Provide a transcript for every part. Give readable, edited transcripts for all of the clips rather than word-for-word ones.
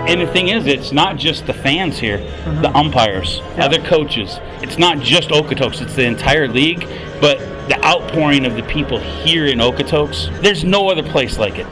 And the thing is, it's not just the fans here, the umpires, other coaches. It's not just Okotoks, it's the entire league. But the outpouring of the people here in Okotoks, there's no other place like it.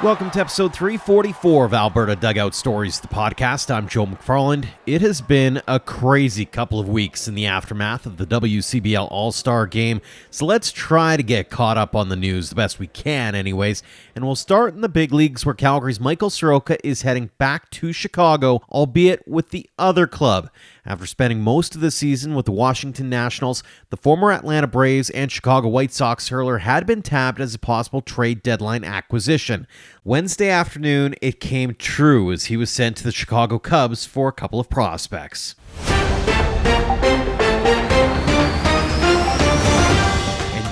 Welcome to episode 344 of Alberta Dugout Stories, the podcast. I'm Joe McFarland. It has been a crazy couple of weeks in the aftermath of the WCBL All-Star Game, so let's try to get caught up on the news the best we can anyways, and we'll start in the big leagues where Calgary's Michael Soroka is heading back to Chicago, albeit with the other club. After spending most of the season with the Washington Nationals, the former Atlanta Braves and Chicago White Sox hurler had been tapped as a possible trade deadline acquisition. Wednesday afternoon, it came true as he was sent to the Chicago Cubs for a couple of prospects.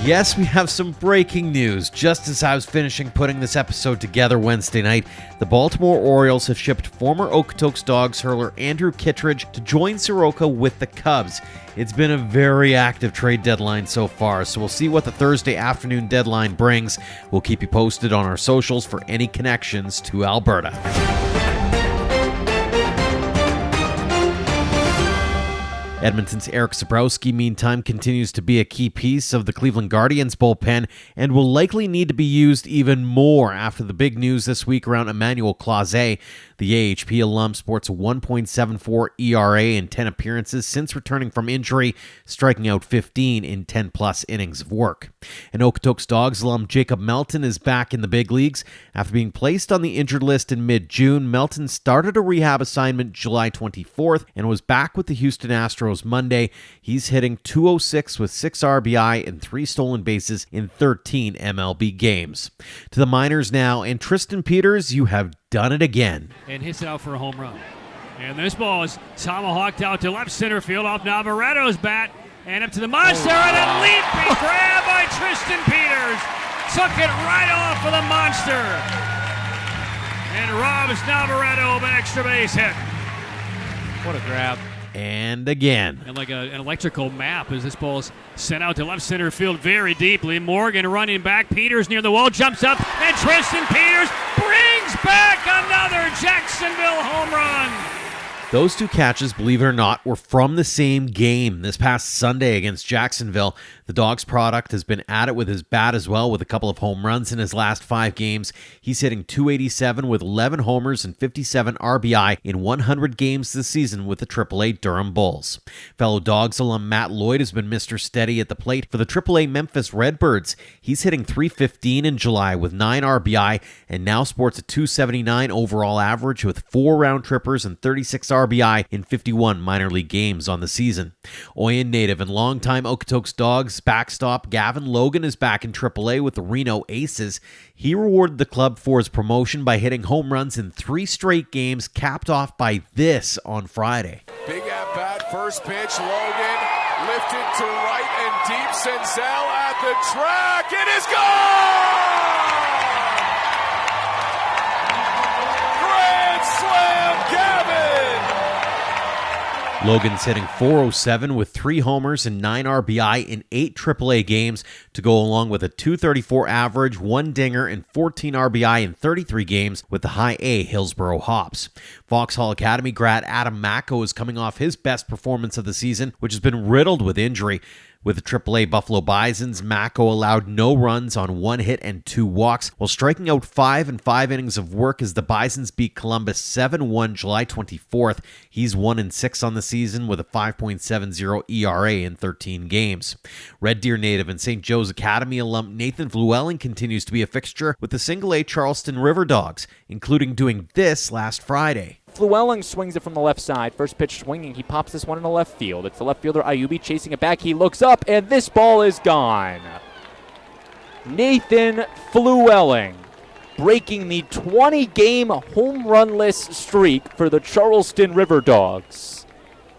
Yes, we have some breaking news. Just as I was finishing putting this episode together Wednesday night, the Baltimore Orioles have shipped former Okotoks Dawgs hurler Andrew Kittredge to join Soroka with the Cubs. It's been a very active trade deadline so far, so we'll see what the Thursday afternoon deadline brings. We'll keep you posted on our socials for any connections to Alberta. Edmonton's Eric Zabrowski, meantime, continues to be a key piece of the Cleveland Guardians bullpen and will likely need to be used even more after the big news this week around Emmanuel Clase. The AHP alum sports a 1.74 ERA in 10 appearances since returning from injury, striking out 15 in 10-plus innings of work. And Okotoks Dawgs alum Jacob Melton is back in the big leagues. After being placed on the injured list in mid-June, Melton started a rehab assignment July 24th and was back with the Houston Astros Monday. He's hitting .206 with 6 RBI and 3 stolen bases in 13 MLB games. To the minors now, and Tristan Peters, you have done it again. And hits it out for a home run. And this ball is tomahawked out to left center field off Navarreto's bat. And up to the monster, and a leaping grab by Tristan Peters. Took it right off of the monster. And robs Navarreto of an extra base hit. What a grab. And again. And like an electrical map as this ball is sent out to left center field very deeply. Morgan running back. Peters near the wall, jumps up, and Tristan Peters brings back another Jacksonville home run. Those two catches, believe it or not, were from the same game this past Sunday against Jacksonville. The Dogs product has been at it with his bat as well, with a couple of home runs in his last 5 games. He's hitting .287 with 11 homers and 57 RBI in 100 games this season with the AAA Durham Bulls. Fellow Dogs alum Matt Lloyd has been Mr. Steady at the plate for the AAA Memphis Redbirds. He's hitting .315 in July with 9 RBI and now sports a .279 overall average with 4 round trippers and 36 RBI in 51 minor league games on the season. Oyen native and longtime Okotoks Dawgs backstop Gavin Logan is back in AAA with the Reno Aces. He rewarded the club for his promotion by hitting home runs in 3 straight games, capped off by this on Friday. Big at bat, first pitch, Logan lifted to right and deep. Senzel at the track. It is gone! Grand slam, Gavin! Logan's hitting .407 with 3 homers and 9 RBI in 8 AAA games to go along with a .234 average, 1 dinger, and 14 RBI in 33 games with the high A Hillsborough Hops. Vauxhall Academy grad Adam Macko is coming off his best performance of the season, which has been riddled with injury. With the AAA Buffalo Bisons, Macko allowed no runs on 1 hit and 2 walks, while striking out 5 in 5 innings of work as the Bisons beat Columbus 7-1 July 24th. He's 1-6 on the season with a 5.70 ERA in 13 games. Red Deer native and St. Joe's Academy alum Nathan Llewellyn continues to be a fixture with the single-A Charleston River Dogs, including doing this last Friday. Llewellyn swings it from the left side. First pitch swinging. He pops this one in the left field. It's the left fielder Ayubi chasing it back. He looks up, and this ball is gone. Nathan Llewellyn breaking the 20-game home run-less streak for the Charleston River Dogs.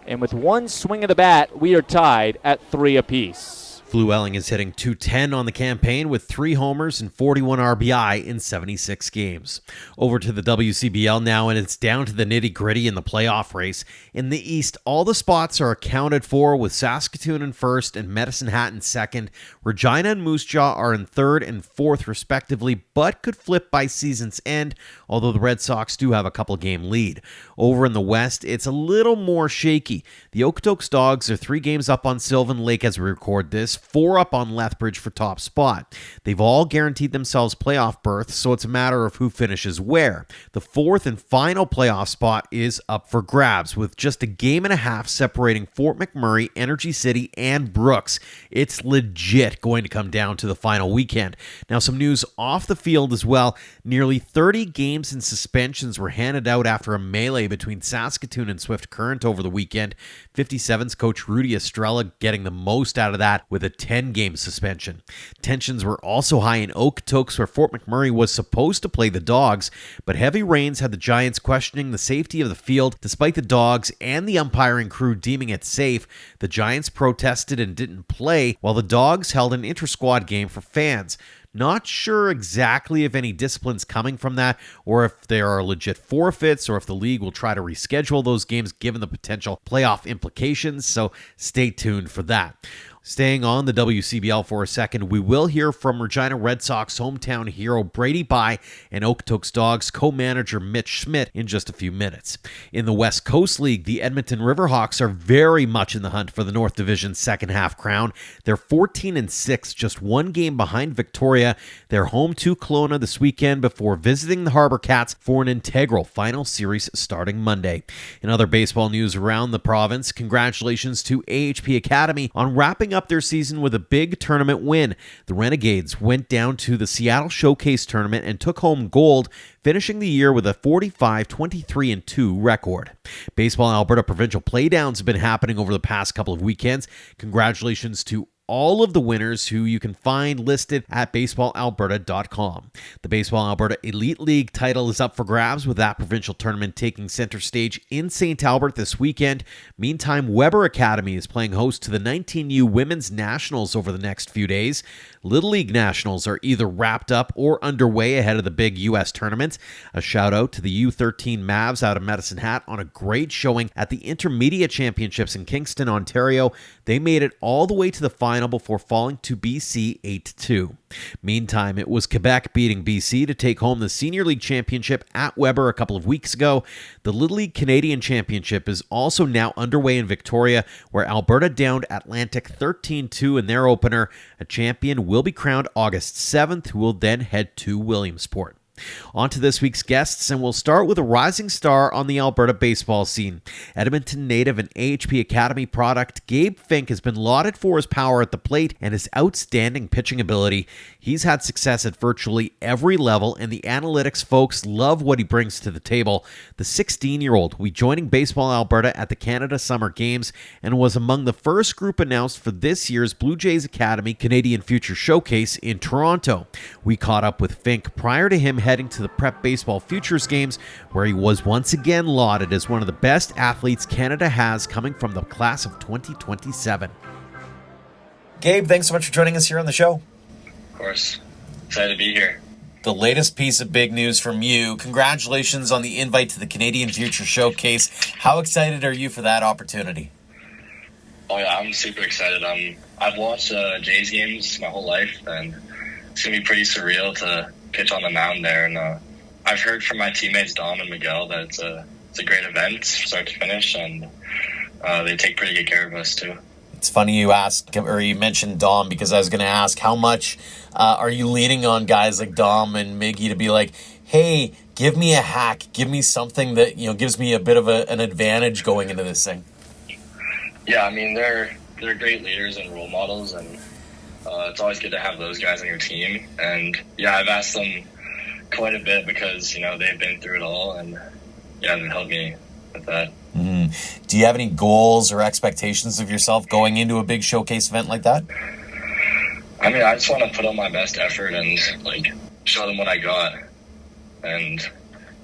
And with one swing of the bat, we are tied at 3 apiece. Fluelling is hitting .210 on the campaign with 3 homers and 41 RBI in 76 games. Over to the WCBL now, and it's down to the nitty-gritty in the playoff race. In the East, all the spots are accounted for, with Saskatoon in first and Medicine Hat in second. Regina and Moose Jaw are in third and fourth respectively, but could flip by season's end, although the Red Sox do have a couple-game lead. Over in the West, it's a little more shaky. The Okotoks Dawgs are 3 games up on Sylvan Lake as we record this, 4 up on Lethbridge for top spot. They've all guaranteed themselves playoff berths, so it's a matter of who finishes where. The 4th and final playoff spot is up for grabs, with just a game and a half separating Fort McMurray, Energy City, and Brooks. It's legit going to come down to the final weekend. Now, some news off the field as well. Nearly 30 games and suspensions were handed out after a melee between Saskatoon and Swift Current over the weekend. 57's coach Rudy Estrella getting the most out of that with a 10-game suspension. Tensions were also high in Okotoks, where Fort McMurray was supposed to play the Dogs, but heavy rains had the Giants questioning the safety of the field. Despite the Dogs and the umpiring crew deeming it safe, the Giants protested and didn't play, while the Dogs held an inter-squad game for fans. Not sure exactly if any discipline's coming from that, or if there are legit forfeits, or if the league will try to reschedule those games given the potential playoff implications, so stay tuned for that. Staying on the WCBL for a second, we will hear from Regina Red Sox hometown hero Brady Bye and Okotoks Dawgs co-manager Mitch Schmidt in just a few minutes. In the West Coast League, the Edmonton Riverhawks are very much in the hunt for the North Division's second half crown. They're 14-6, just 1 game behind Victoria. They're home to Kelowna this weekend before visiting the Harbor Cats for an integral final series starting Monday. In other baseball news around the province, congratulations to AHP Academy on wrapping up their season with a big tournament win. The Renegades went down to the Seattle Showcase Tournament and took home gold, finishing the year with a 45-23-2 record. Baseball Alberta provincial playdowns have been happening over the past couple of weekends. Congratulations to all of the winners, who you can find listed at baseballalberta.com. The Baseball Alberta Elite League title is up for grabs, with that provincial tournament taking center stage in St. Albert this weekend. Meantime, Weber Academy is playing host to the 19U Women's Nationals over the next few days. Little League Nationals are either wrapped up or underway ahead of the big U.S. tournament. A shout out to the U13 Mavs out of Medicine Hat on a great showing at the Intermediate Championships in Kingston, Ontario. They made it all the way to the final before falling to BC 8-2. Meantime, it was Quebec beating BC to take home the Senior League Championship at Weber a couple of weeks ago. The Little League Canadian Championship is also now underway in Victoria, where Alberta downed Atlantic 13-2 in their opener. A champion will be crowned August 7th, who will then head to Williamsport. On to this week's guests, and we'll start with a rising star on the Alberta baseball scene. Edmonton native and AHP Academy product, Gabe Fink has been lauded for his power at the plate and his outstanding pitching ability. He's had success at virtually every level, and the analytics folks love what he brings to the table. The 16-year-old will be joining Baseball Alberta at the Canada Summer Games and was among the first group announced for this year's Blue Jays Academy Canadian Future Showcase in Toronto. We caught up with Fink prior to him heading to the Prep Baseball Futures Games, where he was once again lauded as one of the best athletes Canada has coming from the class of 2027. Gabe, thanks so much for joining us here on the show. Of course. Excited to be here. The latest piece of big news from you. Congratulations on the invite to the Canadian Future Showcase. How excited are you for that opportunity? Oh yeah, I'm super excited. I've watched Jays games my whole life, and it's going to be pretty surreal to pitch on the mound there. And I've heard from my teammates Dom and Miguel that it's a great event, start to finish, and they take pretty good care of us too. It's funny you asked, or you mentioned Dom, because I was going to ask, how much are you leaning on guys like Dom and Miggy to be like, hey, give me a hack, give me something that gives me a bit of an advantage going into this thing? Yeah, I mean they're great leaders and role models, and it's always good to have those guys on your team. And yeah, I've asked them quite a bit because they've been through it all, and yeah, they've helped me with that. Mm-hmm. Do you have any goals or expectations of yourself going into a big showcase event like that? I mean, I just want to put on my best effort and show them what I got, and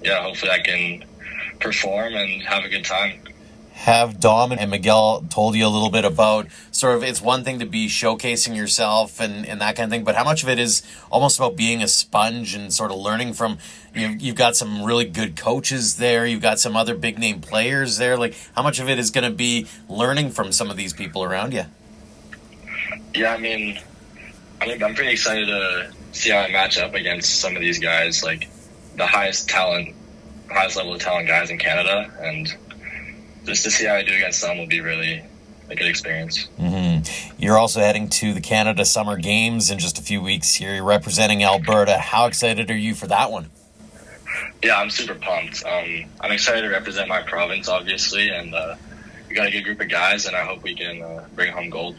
yeah, hopefully I can perform and have a good time. Have Dom and Miguel told you a little bit about sort of, it's one thing to be showcasing yourself and that kind of thing, but how much of it is almost about being a sponge and sort of learning from, you've got some really good coaches there, you've got some other big name players there, like how much of it is going to be learning from some of these people around you? Yeah, I mean, I'm pretty excited to see how I match up against some of these guys, like the highest level of talent guys in Canada, and just to see how I do against them will be really a good experience. Mm-hmm. You're also heading to the Canada Summer Games in just a few weeks here. You're representing Alberta. How excited are you for that one? Yeah, I'm super pumped. I'm excited to represent my province, obviously, and we got a good group of guys, and I hope we can bring home gold.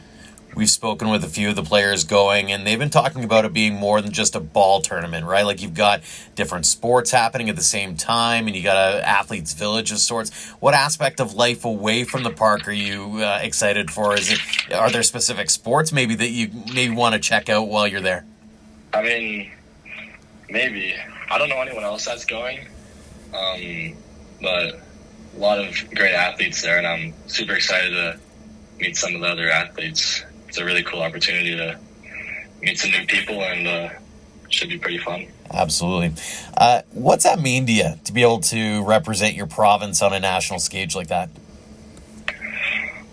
We've spoken with a few of the players going, and they've been talking about it being more than just a ball tournament, right? Like you've got different sports happening at the same time, and you got an athletes' village of sorts. What aspect of life away from the park are you excited for? Are there specific sports maybe that you maybe want to check out while you're there? I mean, maybe. I don't know anyone else that's going, but a lot of great athletes there, and I'm super excited to meet some of the other athletes. It's a really cool opportunity to meet some new people, and should be pretty fun. Absolutely. What's that mean to you, to be able to represent your province on a national stage like that?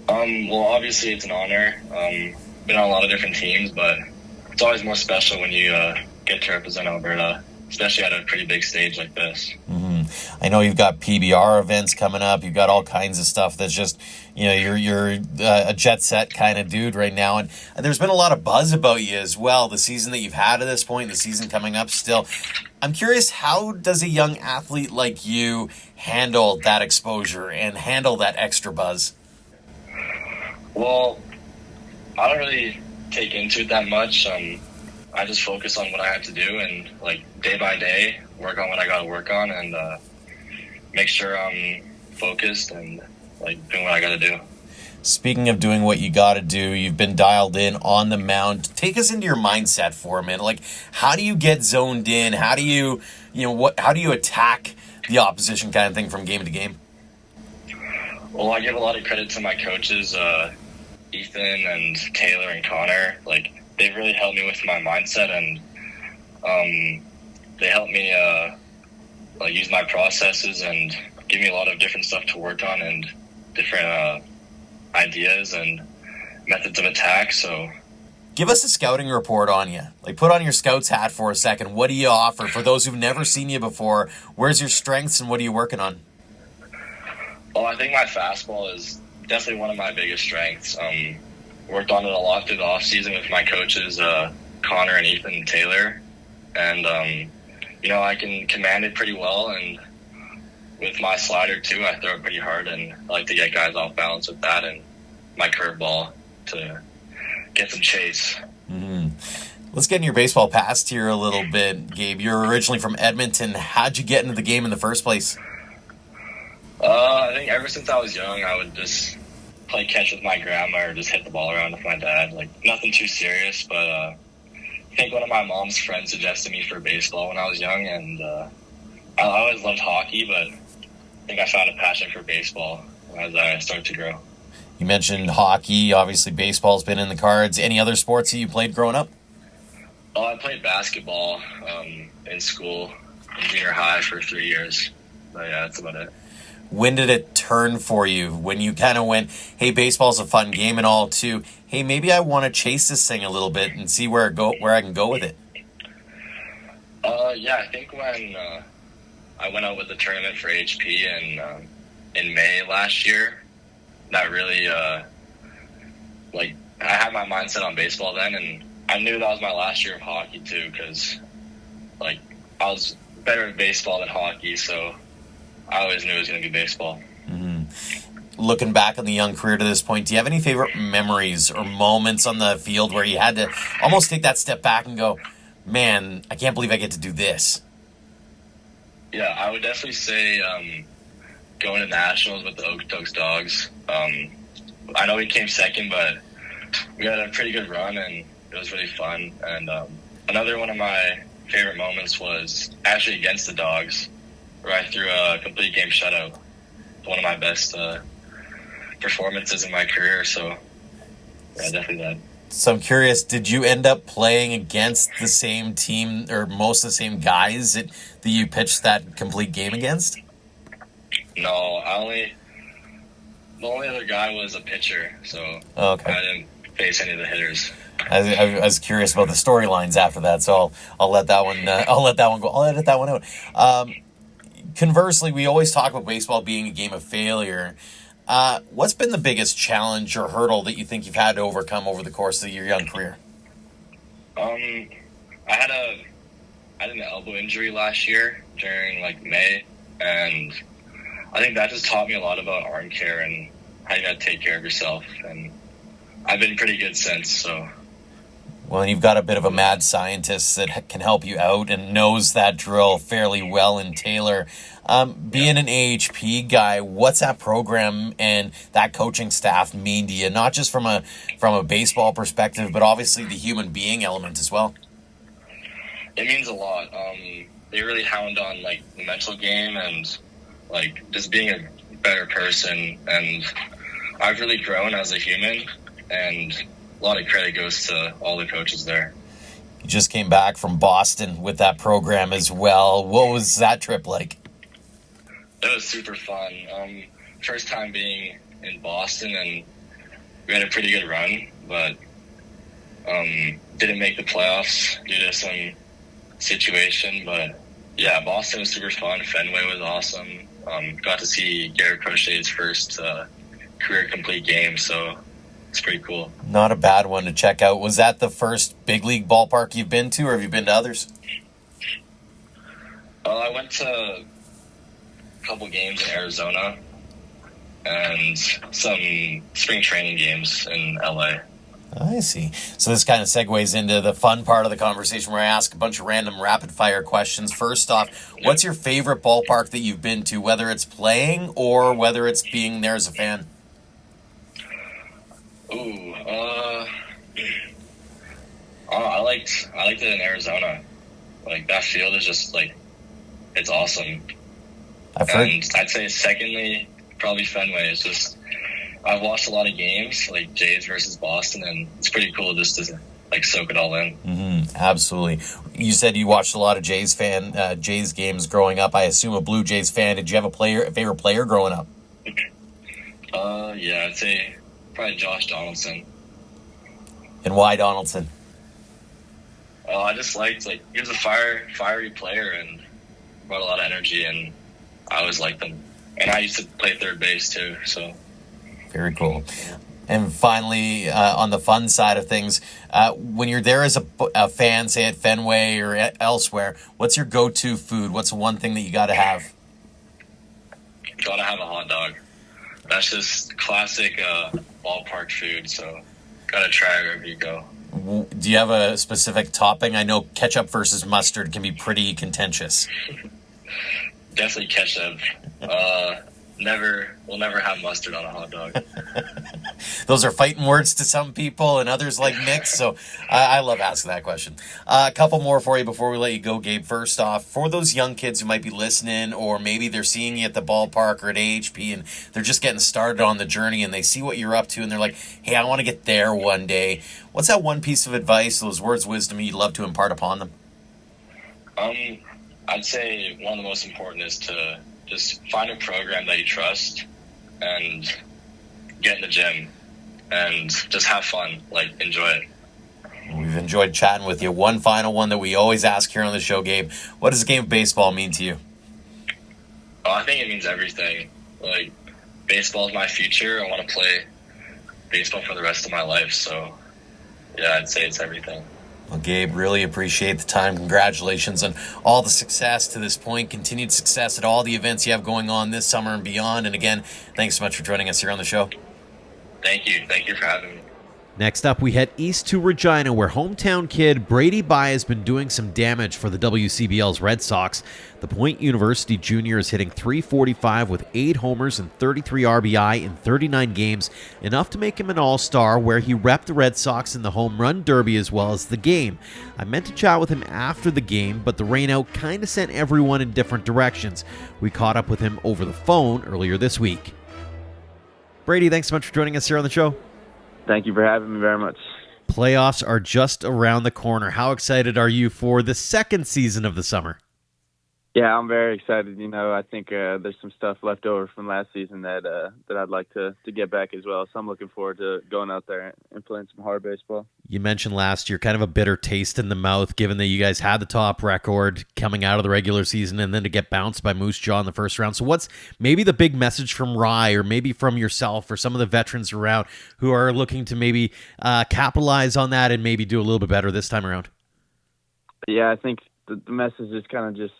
Well, obviously it's an honor. Been on a lot of different teams, but it's always more special when you get to represent Alberta, especially at a pretty big stage like this. Mm-hmm. I know you've got PBR events coming up. You've got all kinds of stuff that's just, you're a jet set kind of dude right now. And there's been a lot of buzz about you as well, the season that you've had at this point, the season coming up still. I'm curious, how does a young athlete like you handle that exposure and handle that extra buzz? Well, I don't really take into it that much. I just focus on what I have to do and, like, day by day, work on what I got to work on and make sure I'm focused and, like, doing what I got to do. Speaking of doing what you got to do, you've been dialed in on the mound. Take us into your mindset for a minute. Like, how do you get zoned in? How do you, how do you attack the opposition kind of thing from game to game? Well, I give a lot of credit to my coaches, Ethan and Taylor and Connor. Like, they've really helped me with my mindset, and they help me use my processes and give me a lot of different stuff to work on and different ideas and methods of attack. So give us a scouting report on you. Like, put on your scout's hat for a second. What do you offer for those who've never seen you before? Where's your strengths and what are you working on? Well, I think my fastball is definitely one of my biggest strengths. Worked on it a lot through the off season with my coaches, Connor and Ethan and Taylor. And, I can command it pretty well. And with my slider, too, I throw it pretty hard. And I like to get guys off balance with that and my curveball to get some chase. Mm-hmm. Let's get in your baseball past here a little bit, Gabe. You're originally from Edmonton. How'd you get into the game in the first place? I think ever since I was young, I would just play catch with my grandma or just hit the ball around with my dad. Like, nothing too serious, but I think one of my mom's friends suggested me for baseball when I was young, and I always loved hockey, but I think I found a passion for baseball as I started to grow. You mentioned hockey. Obviously, baseball's been in the cards. Any other sports that you played growing up? Oh, I played basketball in school, in junior high for 3 years. But yeah, that's about it. When did it turn for you? When you kind of went, hey, baseball's a fun game and all, too. Hey, maybe I want to chase this thing a little bit and see where I can go with it. Yeah, I think when I went out with the tournament for AHP in May last year, that really, I had my mindset on baseball then, and I knew that was my last year of hockey, too, because, I was better at baseball than hockey, so I always knew it was going to be baseball. Mm-hmm. Looking back on the young career to this point, do you have any favorite memories or moments on the field where you had to almost take that step back and go, man, I can't believe I get to do this? Yeah, I would definitely say going to Nationals with the Okotoks Dawgs. I know we came second, but we had a pretty good run, and it was really fun. And another one of my favorite moments was actually against the Dogs, where I threw a complete game shutout. One of my best performances in my career. So yeah, definitely that. So I'm curious, did you end up playing against the same team or most of the same guys that you pitched that complete game against? No, the only other guy was a pitcher, so okay. I didn't face any of the hitters. I was curious about the storylines after that, so I'll let that one. I'll let that one go. I'll edit that one out. Conversely, we always talk about baseball being a game of failure. What's been the biggest challenge or hurdle that you think you've had to overcome over the course of your young career? I had an elbow injury last year during May, and I think that just taught me a lot about arm care and how you got to take care of yourself. And I've been pretty good since. So. Well, and you've got a bit of a mad scientist that can help you out and knows that drill fairly well in Taylor. Being an AHP guy, what's that program and that coaching staff mean to you? Not just from a baseball perspective, but obviously the human being element as well. It means a lot. They really hound on the mental game and just being a better person. And I've really grown as a human, and a lot of credit goes to all the coaches there. You just came back from Boston with that program as well. What was that trip like? It was super fun. First time being in Boston, and we had a pretty good run, but didn't make the playoffs due to some situation. But yeah, Boston was super fun. Fenway was awesome. Got to see Garrett Crochet's first career complete game, so it's pretty cool. Not a bad one to check out. Was that the first big league ballpark you've been to, or have you been to others? I went to a couple games in Arizona and some spring training games in LA. I see. So this kind of segues into the fun part of the conversation where I ask a bunch of random rapid-fire questions. First off, what's your favorite ballpark that you've been to, whether it's playing or whether it's being there as a fan? I liked it in Arizona. That field is just it's awesome. And I'd say secondly, probably Fenway. It's just I've watched a lot of games Jays versus Boston, and it's pretty cool just to soak it all in. Mm-hmm, absolutely. You said you watched a lot of Jays games growing up. I assume a Blue Jays fan. Did you have a favorite player growing up? Yeah, I'd say probably Josh Donaldson. And why Donaldson? I just liked he was a fiery player and brought a lot of energy, and I always liked him. And I used to play third base too, so. Very cool. And finally, on the fun side of things, when you're there as a fan, say at Fenway or elsewhere, what's your go-to food? What's the one thing that you got to have? Gotta have a hot dog. That's just classic ballpark food, so gotta try it wherever you go. Do you have a specific topping? I know ketchup versus mustard can be pretty contentious. Definitely ketchup. We'll never have mustard on a hot dog. Those are fighting words to some people, and others like mix, so I love asking that question. A couple more for you before we let you go, Gabe. First off, for those young kids who might be listening, or maybe they're seeing you at the ballpark or at AHP, and they're just getting started on the journey, and they see what you're up to, and they're like, hey, I want to get there one day. What's that one piece of advice, those words of wisdom you'd love to impart upon them? I'd say one of the most important is to just find a program that you trust and get in the gym and just have fun, enjoy it. We've enjoyed chatting with you. One final one that we always ask here on the show, Gabe. What does the game of baseball mean to you? I think it means everything. Baseball is my future. I want to play baseball for the rest of my life. So, yeah, I'd say it's everything. Well, Gabe, really appreciate the time. Congratulations on all the success to this point. Continued success at all the events you have going on this summer and beyond. And again, thanks so much for joining us here on the show. Thank you. Thank you for having me. Next up, we head east to Regina, where hometown kid Brady Bye has been doing some damage for the WCBL's Red Sox. The Point University junior is hitting .345 with 8 homers and 33 RBI in 39 games, enough to make him an all-star, where he repped the Red Sox in the home run derby as well as the game. I meant to chat with him after the game, but the rainout kind of sent everyone in different directions. We caught up with him over the phone earlier this week. Brady, thanks so much for joining us here on the show. Thank you for having me very much. Playoffs are just around the corner. How excited are you for the second season of the summer? Yeah, I'm very excited. I think there's some stuff left over from last season that I'd like to get back as well. So I'm looking forward to going out there and playing some hard baseball. You mentioned last year kind of a bitter taste in the mouth, given that you guys had the top record coming out of the regular season and then to get bounced by Moose Jaw in the first round. So what's maybe the big message from Rye or maybe from yourself or some of the veterans around who are looking to maybe capitalize on that and maybe do a little bit better this time around? Yeah, I think the message is kind of just,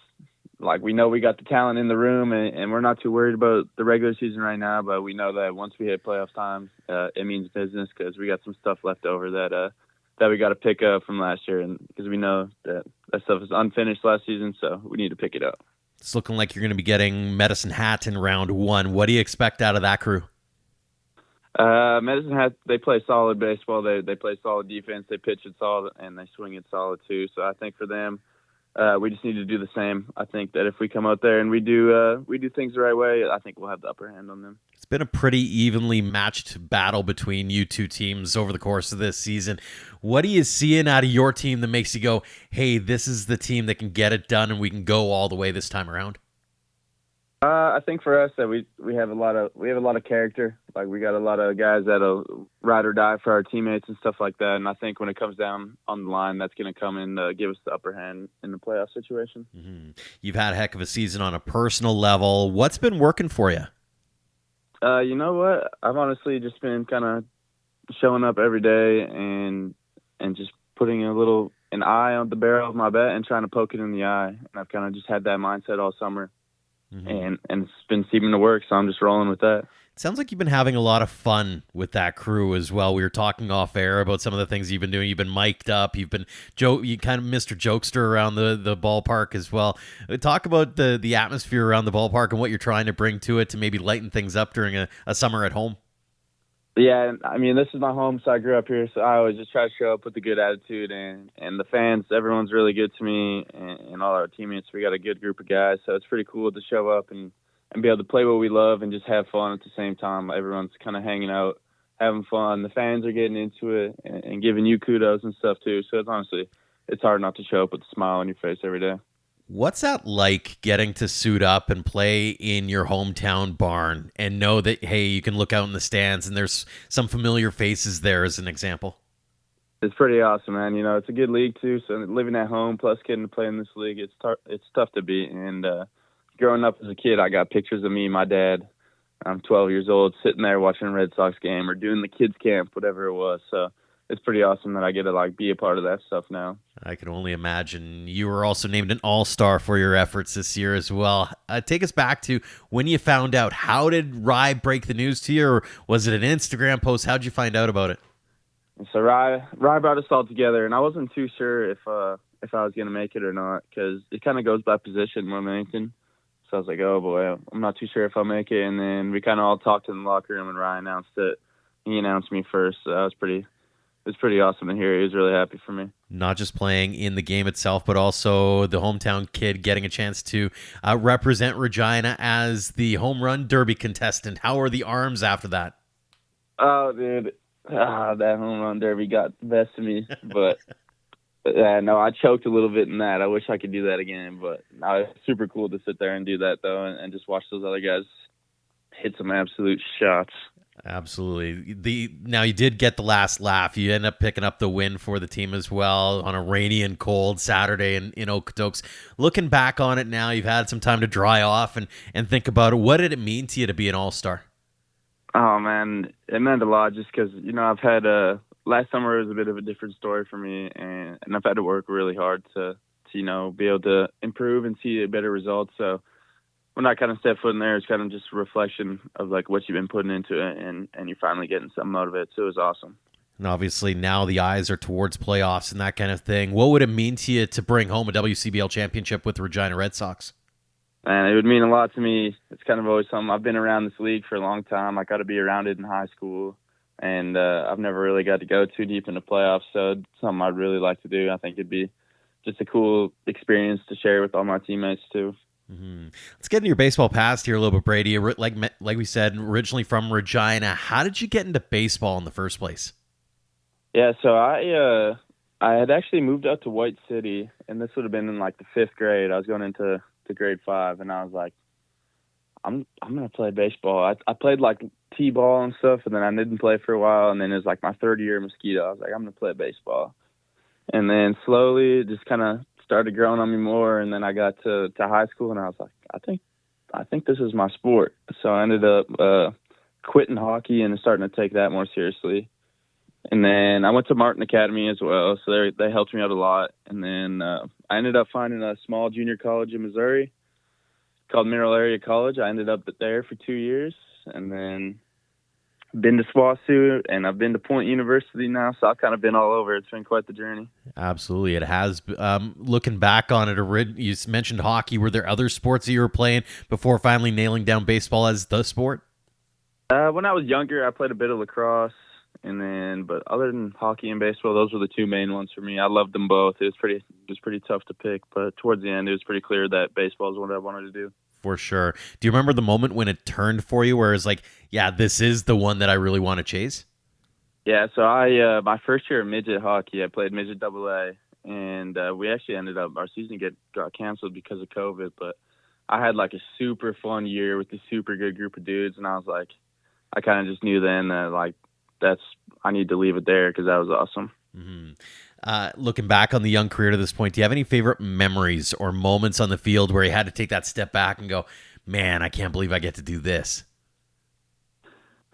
like, we know we got the talent in the room, and we're not too worried about the regular season right now, but we know that once we hit playoff time, it means business because we got some stuff left over that we got to pick up from last year, and because we know that stuff is unfinished last season, so we need to pick it up. It's looking like you're going to be getting Medicine Hat in round one. What do you expect out of that crew? Medicine Hat, they play solid baseball. They play solid defense. They pitch it solid, and they swing it solid too. So I think for them, we just need to do the same. I think that if we come out there and we do things the right way, I think we'll have the upper hand on them. It's been a pretty evenly matched battle between you two teams over the course of this season. What are you seeing out of your team that makes you go, hey, this is the team that can get it done and we can go all the way this time around? I think for us that we have a lot of character. Like, we got a lot of guys that'll ride or die for our teammates and stuff like that. And I think when it comes down on the line, that's going to come in give us the upper hand in the playoff situation. Mm-hmm. You've had a heck of a season on a personal level. What's been working for you? You know what? I've honestly just been kind of showing up every day and just putting an eye on the barrel of my bat and trying to poke it in the eye. And I've kind of just had that mindset all summer. Mm-hmm. And it's been seeming to work, so I'm just rolling with that. It sounds like you've been having a lot of fun with that crew as well. We were talking off air about some of the things you've been doing. You've been mic'd up. You kind of Mr. Jokester around the ballpark as well. Talk about the atmosphere around the ballpark and what you're trying to bring to it to maybe lighten things up during a summer at home. Yeah, I mean, this is my home, so I grew up here, so I always just try to show up with a good attitude, and the fans, everyone's really good to me, and all our teammates, we got a good group of guys, so it's pretty cool to show up and be able to play what we love and just have fun at the same time. Everyone's kind of hanging out, having fun. The fans are getting into it and giving you kudos and stuff too, so it's hard not to show up with a smile on your face every day. What's that like, getting to suit up and play in your hometown barn and know that, hey, you can look out in the stands and there's some familiar faces there as an example? It's pretty awesome, man. It's a good league too, so living at home plus getting to play in this league, it's tough to beat. And growing up as a kid, I got pictures of me and my dad. I'm 12 years old, sitting there watching a Red Sox game or doing the kids camp, whatever it was. So it's pretty awesome that I get to be a part of that stuff now. I can only imagine. You were also named an all-star for your efforts this year as well. Take us back to when you found out. How did Rye break the news to you, or was it an Instagram post? How'd you find out about it? So Rye brought us all together, and I wasn't too sure if I was going to make it or not, because it kind of goes by position more than anything. So I was like, oh boy, I'm not too sure if I'll make it. And then we kind of all talked in the locker room, and Rye announced it. He announced me first, so that was pretty awesome to hear. He was really happy for me. Not just playing in the game itself, but also the hometown kid getting a chance to represent Regina as the home run derby contestant. How are the arms after that? Oh, dude. That home run derby got the best of me. But no, I choked a little bit in that. I wish I could do that again. But no, it's super cool to sit there and do that, though, and just watch those other guys hit some absolute shots. Absolutely. Now you did get the last laugh. You end up picking up the win for the team as well on a rainy and cold Saturday in Okotoks. Looking back on it now, you've had some time to dry off and think about it. What did it mean to you to be an all-star? Oh, man, it meant a lot just because, I've had last summer was a bit of a different story for me, and I've had to work really hard to be able to improve and see better results. So when I kind of step foot in there, it's kind of just a reflection of what you've been putting into it, and you're finally getting something out of it. So it was awesome. And obviously now the eyes are towards playoffs and that kind of thing. What would it mean to you to bring home a WCBL championship with the Regina Red Sox? And it would mean a lot to me. It's kind of always something. I've been around this league for a long time. I got to be around it in high school, and I've never really got to go too deep into playoffs, so it's something I'd really like to do. I think it'd be just a cool experience to share with all my teammates too. Let's get into your baseball past here a little bit, Brady. Like we said, originally from Regina. How did you get into baseball in the first place? Yeah, so I had actually moved out to White City, and this would have been in like the 5th grade. I was going into grade 5, and I was like, I'm gonna play baseball. I played like t-ball and stuff, and then I didn't play for a while, and then it was like my 3rd year Mosquito. I was like, I'm gonna play baseball, and then slowly it just kind of started growing on me more. And then I got to high school, and I was like, I think this is my sport. So I ended up quitting hockey and starting to take that more seriously. And then I went to Martin Academy as well, so they helped me out a lot. And then I ended up finding a small junior college in Missouri called Mineral Area College. I ended up there for 2 years, and then been to SWASU, and I've been to Point University now, so I've kind of been all over. It's been quite the journey. Absolutely, it has. Looking back on it, you mentioned hockey. Were there other sports that you were playing before finally nailing down baseball as the sport? When I was younger, I played a bit of lacrosse, but other than hockey and baseball, those were the 2 main ones for me. I loved them both. It was pretty tough to pick, but towards the end, it was pretty clear that baseball is what I wanted to do. For sure. Do you remember the moment when it turned for you, where it's like, yeah, this is the one that I really want to chase? Yeah. So I my first year of midget hockey, I played midget AA, and we actually ended up our season got canceled because of COVID. But I had like a super fun year with a super good group of dudes, and I was like, I kind of just knew then that like I need to leave it there because that was awesome. Looking back on the young career to this point, do you have any favorite memories or moments on the field where you had to take that step back and go, man, I can't believe I get to do this?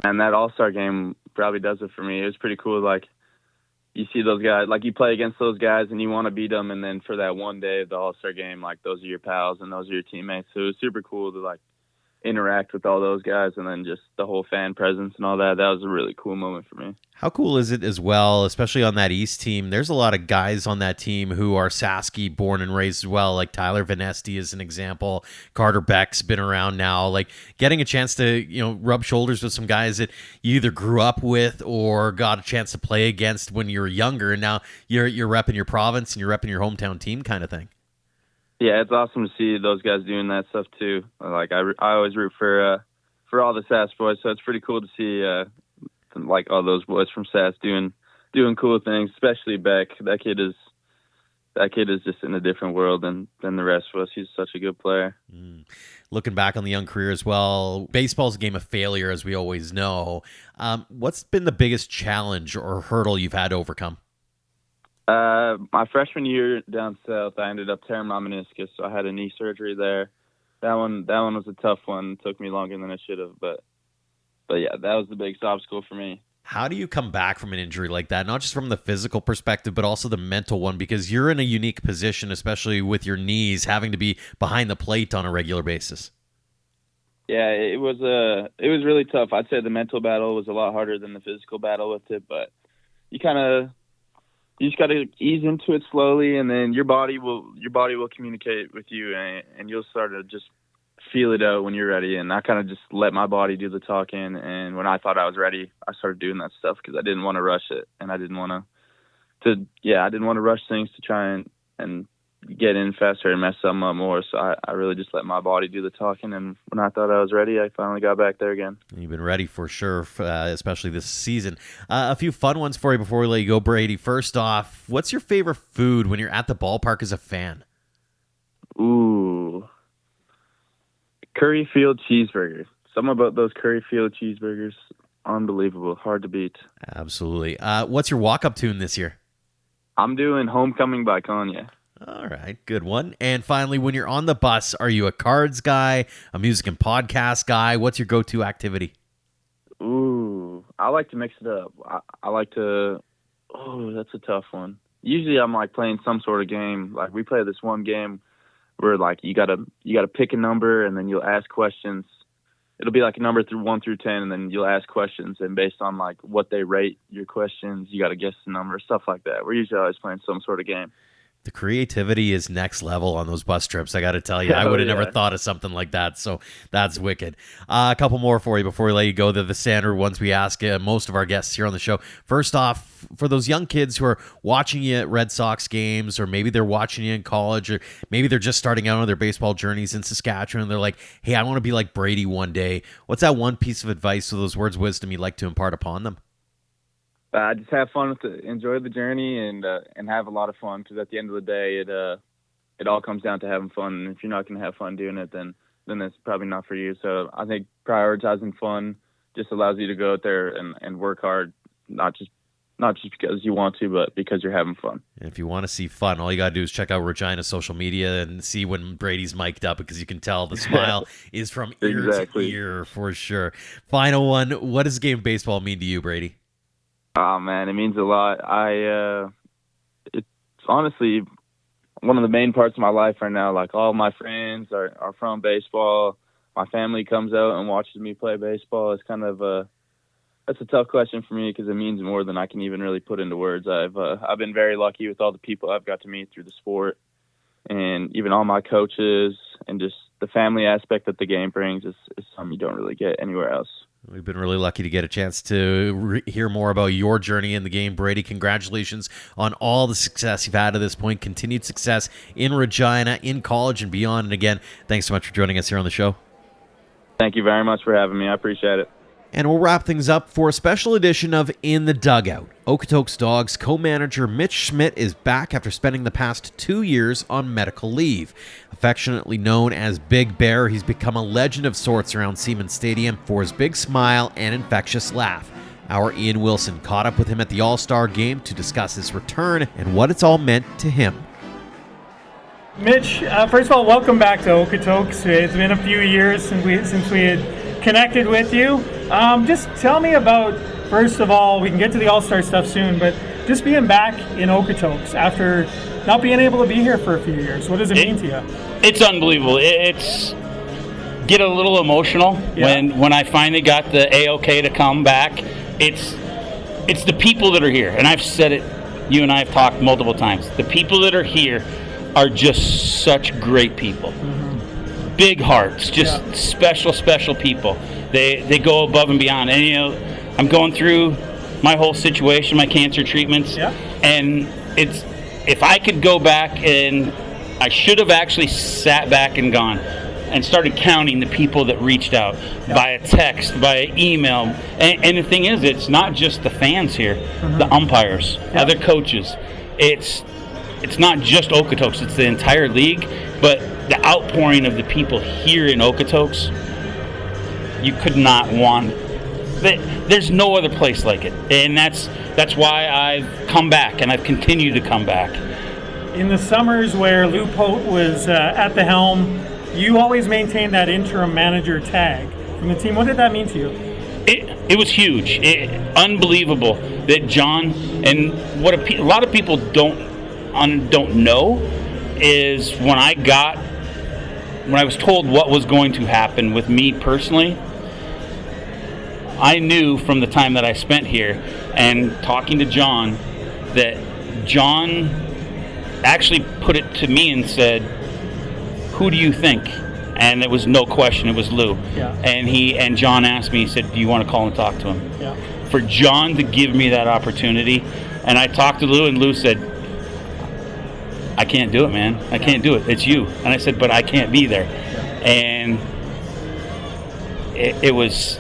And that All-Star game probably does it for me. It was pretty cool. Like, you see those guys, like you play against those guys and you want to beat them. And then for that one day of the All-Star game, like those are your pals and those are your teammates. So it was super cool to like interact with all those guys, and then just the whole fan presence and all that. That was a really cool moment for me. How cool is it as well, especially on that East team? There's a lot of guys on that team who are Sasky born and raised as well, like Tyler Vanesti is an example. Carter Beck's been around now. Like getting a chance to, rub shoulders with some guys that you either grew up with or got a chance to play against when you were younger, and now you're repping your province and you're repping your hometown team kind of thing. Yeah, it's awesome to see those guys doing that stuff too. Like I always root for all the Sass boys, so it's pretty cool to see like all those boys from Sass doing cool things. Especially Beck. That kid is just in a different world than the rest of us. He's such a good player. Looking back on the young career as well, baseball's a game of failure, as we always know. What's been the biggest challenge or hurdle you've had to overcome? My freshman year down south, I ended up tearing my meniscus, so I had a knee surgery there. That one was a tough one. It took me longer than it should have, but yeah, that was the biggest obstacle for me. How do you come back from an injury like that? Not just from the physical perspective, but also the mental one, because you're in a unique position, especially with your knees having to be behind the plate on a regular basis. Yeah, it was really tough. I'd say the mental battle was a lot harder than the physical battle with it, but you just got to ease into it slowly, and then your body will communicate with you, and you'll start to just feel it out when you're ready. And I kind of just let my body do the talking, and when I thought I was ready, I started doing that stuff because I didn't want to rush it, and I didn't want to rush things to try and get in faster and mess something up more. So I really just let my body do the talking, and when I thought I was ready, I finally got back there again. You've been ready for sure, especially this season. A few fun ones for you before we let you go, Brady. First off, what's your favorite food when you're at the ballpark as a fan? Ooh, Curry Field cheeseburger. Something about those Curry Field cheeseburgers, unbelievable, hard to beat. Absolutely. What's your walk-up tune this year? I'm doing Homecoming by Kanye. All right, good one. And finally, when you're on the bus, are you a cards guy, a music and podcast guy? What's your go-to activity? Ooh, I like to mix it up. I like to. Oh, that's a tough one. Usually, I'm like playing some sort of game. Like we play this one game where like you gotta pick a number and then you'll ask questions. It'll be like a number 1 through 10, and then you'll ask questions, and based on like what they rate your questions, you gotta guess the number, stuff like that. We're usually always playing some sort of game. The creativity is next level on those bus trips, I got to tell you. I would have never thought of something like that, so that's wicked. A couple more for you before we let you go. They're the standard ones we ask most of our guests here on the show. First off, for those young kids who are watching you at Red Sox games, or maybe they're watching you in college, or maybe they're just starting out on their baseball journeys in Saskatchewan, and they're like, hey, I want to be like Brady one day. What's that one piece of advice or those words of wisdom you'd like to impart upon them? Just have fun with it, enjoy the journey, and have a lot of fun. Because at the end of the day, it all comes down to having fun. And if you're not going to have fun doing it, then it's probably not for you. So I think prioritizing fun just allows you to go out there and work hard, not just because you want to, but because you're having fun. And if you want to see fun, all you got to do is check out Regina's social media and see when Brady's mic'd up, because you can tell the smile is from ear to ear for sure. Final one. What does the game of baseball mean to you, Brady? Oh man, it means a lot. It's honestly one of the main parts of my life right now. Like, all my friends are from baseball. My family comes out and watches me play baseball. It's kind of that's a tough question for me, because it means more than I can even really put into words. I've been very lucky with all the people I've got to meet through the sport, and even all my coaches, and just the family aspect that the game brings is something you don't really get anywhere else. We've been really lucky to get a chance to hear more about your journey in the game, Brady. Congratulations on all the success you've had to this point. Continued success in Regina, in college, and beyond. And again, thanks so much for joining us here on the show. Thank you very much for having me. I appreciate it. And we'll wrap things up for a special edition of In the Dugout. Okotoks Dawgs co-manager Mitch Schmidt is back after spending the past 2 years on medical leave. Affectionately known as Big Bear, he's become a legend of sorts around Siemens Stadium for his big smile and infectious laugh. Our Ian Wilson caught up with him at the All-Star game to discuss his return and what it's all meant to him. Mitch, first of all, welcome back to Okotoks. It's been a few years since we had connected with you. Just tell me about, first of all, we can get to the All-Star stuff soon, but just being back in Okotoks after not being able to be here for a few years. What does it mean to you? It's unbelievable. It's get a little emotional when I finally got the A-OK to come back. It's the people that are here, and I've said it, you and I have talked multiple times. The people that are here are just such great people. Mm-hmm. Big hearts, just special people. They go above and beyond. And I'm going through my whole situation, my cancer treatments, and if I could go back, and I should have actually sat back and gone and started counting the people that reached out by a text, by email. And the thing is, it's not just the fans here, the umpires, other coaches. It's not just Okotoks, it's the entire league, but the outpouring of the people here in Okotoks, you could not want. There's no other place like it, and that's why I've come back, and I've continued to come back. In the summers where Lou Pote was at the helm, you always maintained that interim manager tag from the team. What did that mean to you? It was huge, unbelievable that John, and what a lot of people don't know is when I was told what was going to happen with me personally, I knew from the time that I spent here and talking to John that John actually put it to me and said, "Who do you think?" And it was no question, it was Lou. Yeah. And John asked me, he said, "Do you want to call and talk to him?" Yeah. For John to give me that opportunity, and I talked to Lou, and Lou said, "I can't do it, man. I can't do it. It's you." And I said, "But I can't be there." Yeah. And it was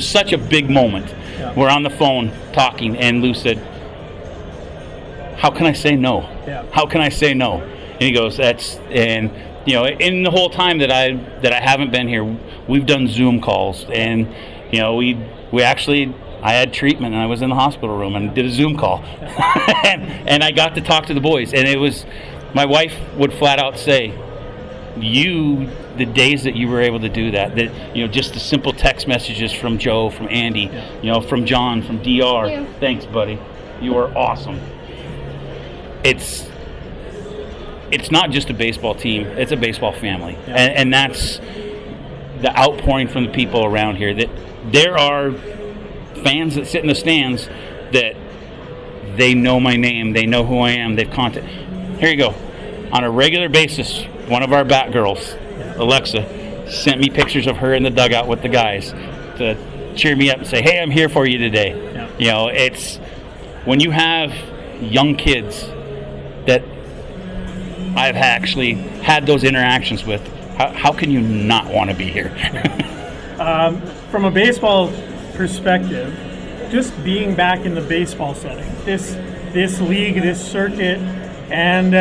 such a big moment. Yeah. We're on the phone talking, and Lou said, "How can I say no? Yeah. How can I say no?" And he goes, in the whole time that I haven't been here, we've done Zoom calls, and I had treatment, and I was in the hospital room and did a Zoom call. and I got to talk to the boys, and it was, my wife would flat out say, the days that you were able to do that, just the simple text messages from Joe, from Andy, from John, from DR. Thanks, buddy. You are awesome. It's not just a baseball team, it's a baseball family. Yeah. And that's the outpouring from the people around here, that there are fans that sit in the stands that They know my name. They know who I am. They've contacted. Here you go. On a regular basis, one of our bat girls, Alexa, sent me pictures of her in the dugout with the guys to cheer me up and say, hey, I'm here for you today. Yeah. You know, it's when you have young kids that I've actually had those interactions with, how can you not want to be here? From a baseball perspective, just being back in the baseball setting, this league, this circuit, and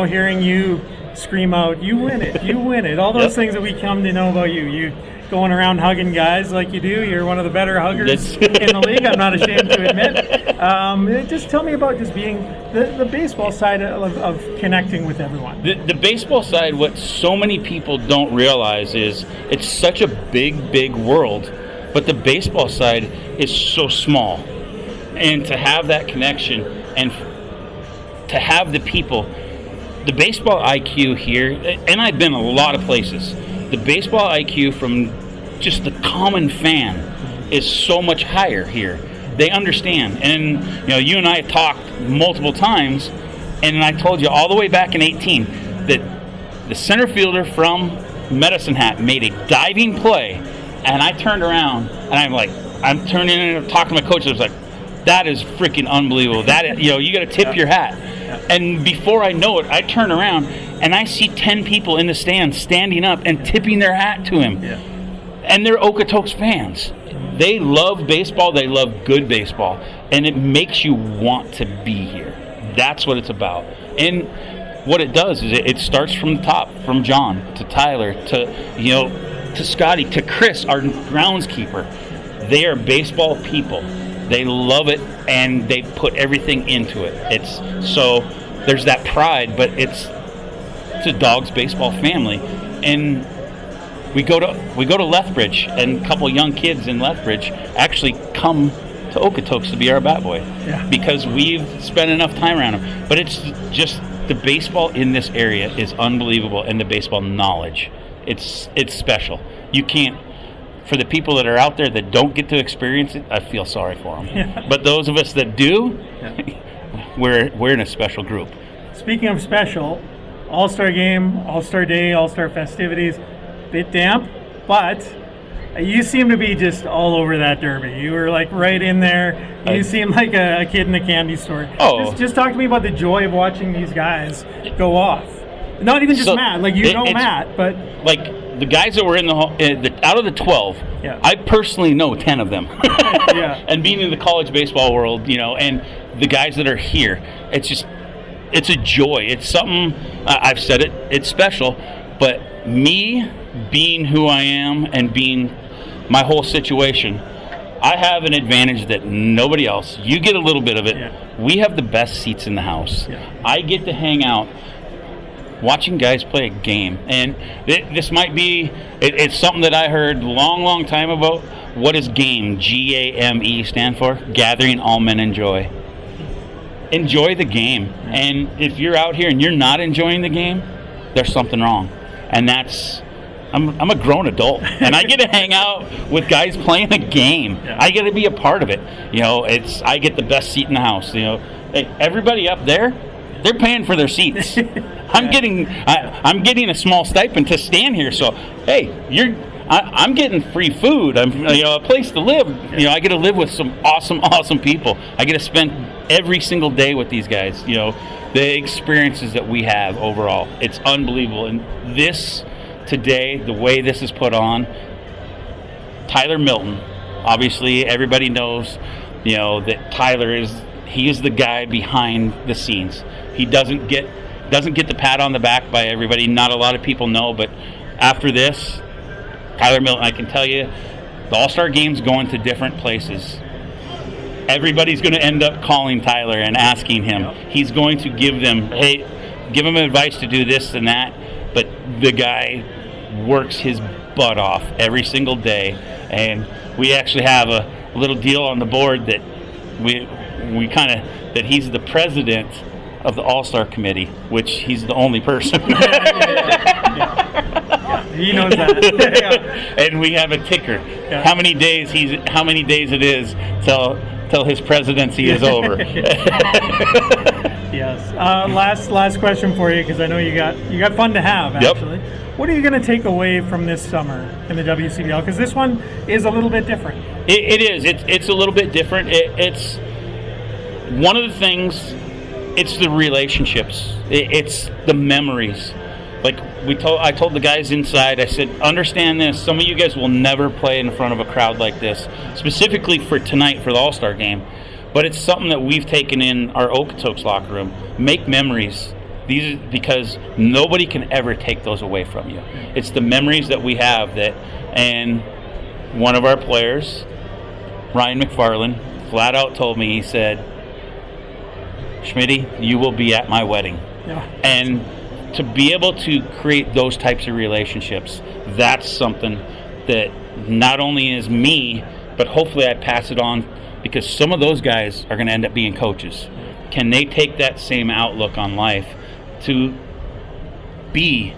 hearing you scream out, "You win it, you win it!" All those things that we come to know about you. You going around hugging guys like you do. You're one of the better huggers in the league. I'm not ashamed to admit. Just tell me about just being the baseball side of connecting with everyone. The baseball side, what so many people don't realize is it's such a big world, but the baseball side is so small. And to have that connection and to have the people, the baseball IQ here, and I've been a lot of places, the baseball IQ from just the common fan is so much higher here. They understand. And you and I have talked multiple times, and I told you all the way back in 18 that the center fielder from Medicine Hat made a diving play, and I turned around and I'm turning and talking to my coach. I was like, that is freaking unbelievable. That you got to tip your hat. And before I know it, I turn around and I see 10 people in the stands standing up and tipping their hat to him. Yeah. And they're Okotoks fans. They love baseball. They love good baseball. And it makes you want to be here. That's what it's about. And what it does is it starts from the top, from John to Tyler to Scotty to Chris, our groundskeeper. They are baseball people. They love it, and they put everything into it. So there's that pride, but it's a Dawgs baseball family. And we go to Lethbridge, and a couple of young kids in Lethbridge actually come to Okotoks to be our bat boy because we've spent enough time around them. But it's just the baseball in this area is unbelievable, and the baseball knowledge, it's special. You can't. For the people that are out there that don't get to experience it, I feel sorry for them. Yeah. But those of us that do, we're in a special group. Speaking of special, All-Star game, All-Star day, All-Star festivities, bit damp, but you seem to be just all over that derby. You were like right in there. You seem like a kid in a candy store. Oh. Just talk to me about the joy of watching these guys go off. Not even just Matt, like Matt, but like the guys that were in out of the 12, I personally know 10 of them. And being in the college baseball world, and the guys that are here, it's a joy. It's something, I've said it, it's special, but me being who I am and being my whole situation, I have an advantage that nobody else, you get a little bit of it. Yeah. We have the best seats in the house. Yeah. I get to hang out watching guys play a game, and this might be, it's something that I heard long time about. What does GAME, G-A-M-E, stand for? Gathering All Men Enjoy. Enjoy the game. And if you're out here and you're not enjoying the game, there's something wrong. And that's, I'm a grown adult, and I get to hang out with guys playing a game. I get to be a part of it. I get the best seat in the house. Everybody up there, they're paying for their seats. I'm getting a small stipend to stand here. So hey, I'm getting free food. I'm a place to live. I get to live with some awesome people. I get to spend every single day with these guys. The experiences that we have overall, it's unbelievable. And this today, the way this is put on, Tyler Milton. Obviously, everybody knows that Tyler is the guy behind the scenes. He doesn't get the pat on the back by everybody. Not a lot of people know, but after this, Tyler Milton, I can tell you, the All-Star game's going to different places. Everybody's going to end up calling Tyler and asking him. He's going to give them advice to do this and that, but the guy works his butt off every single day, and we actually have a little deal on the board that that he's the president of the All-Star Committee, which he's the only person. He knows that. And we have a ticker. How many days it is till till his presidency is over. Yes. Last question for you, because I know you got fun to have, actually. Yep. What are you going to take away from this summer in the WCBL? Because this one is a little bit different. It is. It's a little bit different. It's one of the things. It's the relationships. It's the memories. Like I told the guys inside, I said, understand this. Some of you guys will never play in front of a crowd like this, specifically for tonight for the All-Star game. But it's something that we've taken in our Okotoks locker room. Make memories. These are, because nobody can ever take those away from you. It's the memories that we have and one of our players, Ryan McFarland, flat out told me, he said, Schmitty, you will be at my wedding. Yeah. And to be able to create those types of relationships, that's something that not only is me, but hopefully I pass it on, because some of those guys are going to end up being coaches. Can they take that same outlook on life to be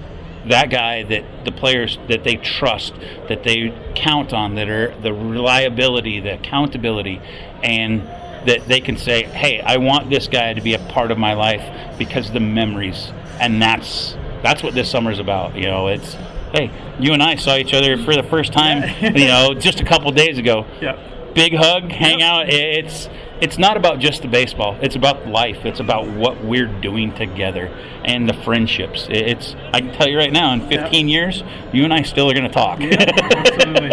that guy that the players that they trust, that they count on, that are the reliability, the accountability, and that they can say, hey, I want this guy to be a part of my life because of the memories. And that's what this summer's about. You know, it's, hey, you and I saw each other for the first time, you know, just a couple days ago. Yep. Big hug, hang out. It's not about just the baseball. It's about life. It's about what we're doing together and the friendships. I can tell you right now, in 15 years, you and I still are going to talk. Yeah, absolutely.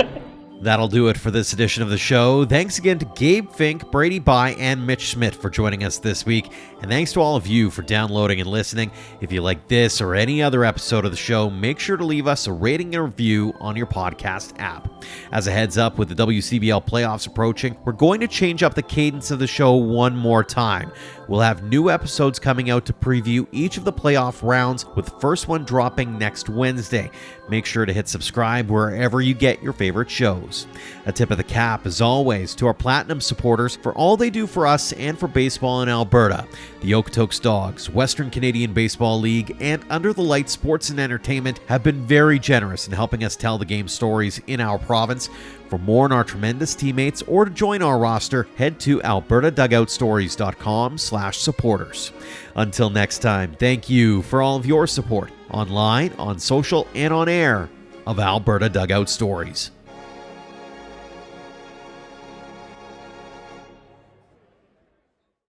That'll do it for this edition of the show. Thanks again to Gabe Fink, Brady Bye, and Mitch Schmidt for joining us this week. And thanks to all of you for downloading and listening. If you like this or any other episode of the show, make sure to leave us a rating and review on your podcast app. As a heads up, with the WCBL playoffs approaching, we're going to change up the cadence of the show one more time. We'll have new episodes coming out to preview each of the playoff rounds, with the first one dropping next Wednesday. Make sure to hit subscribe wherever you get your favorite shows. A tip of the cap, as always, to our Platinum supporters for all they do for us and for baseball in Alberta. The Okotoks Dawgs, Western Canadian Baseball League, and Under the Light Sports and Entertainment have been very generous in helping us tell the game stories in our province. For more on our tremendous teammates or to join our roster, head to albertadugoutstories.com/supporters. Until next time, thank you for all of your support online, on social, and on air of Alberta Dugout Stories.